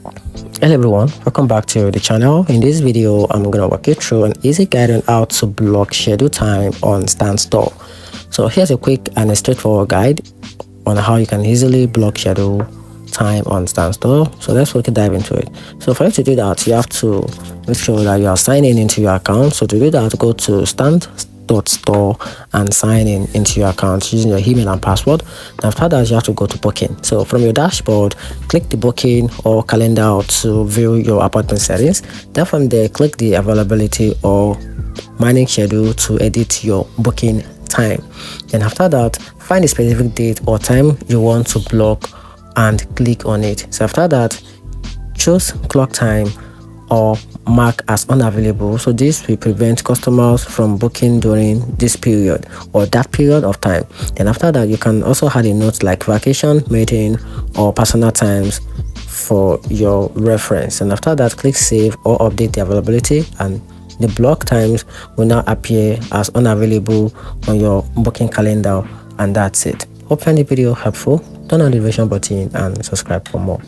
Hello everyone, welcome back to the channel. In this video, I'm going to walk you through an easy guide on how to block schedule time on Standstill. So here's a quick and a straightforward guide on how you can easily block schedule time on Standstill. So let's quickly dive into it. So for you to do that, you have to make sure that you are signing into your account. So to do that, go to Store and sign in into your account using your email and password. And after that, you have to go to booking. So from your dashboard, click the booking or calendar to view your appointment settings. Then from there, click the availability or managing schedule to edit your booking time. Then after that, find a specific date or time you want to block and click on it. So after that, choose clock time or mark as unavailable. So this will prevent customers from booking during this period or that period of time. Then after that, you can also add a note like vacation, meeting, or personal times for your reference. And after that, click save or update the availability, and the block times will now appear as unavailable on your booking calendar. And that's it. Hope you find the video helpful. Turn on the notification button and subscribe for more.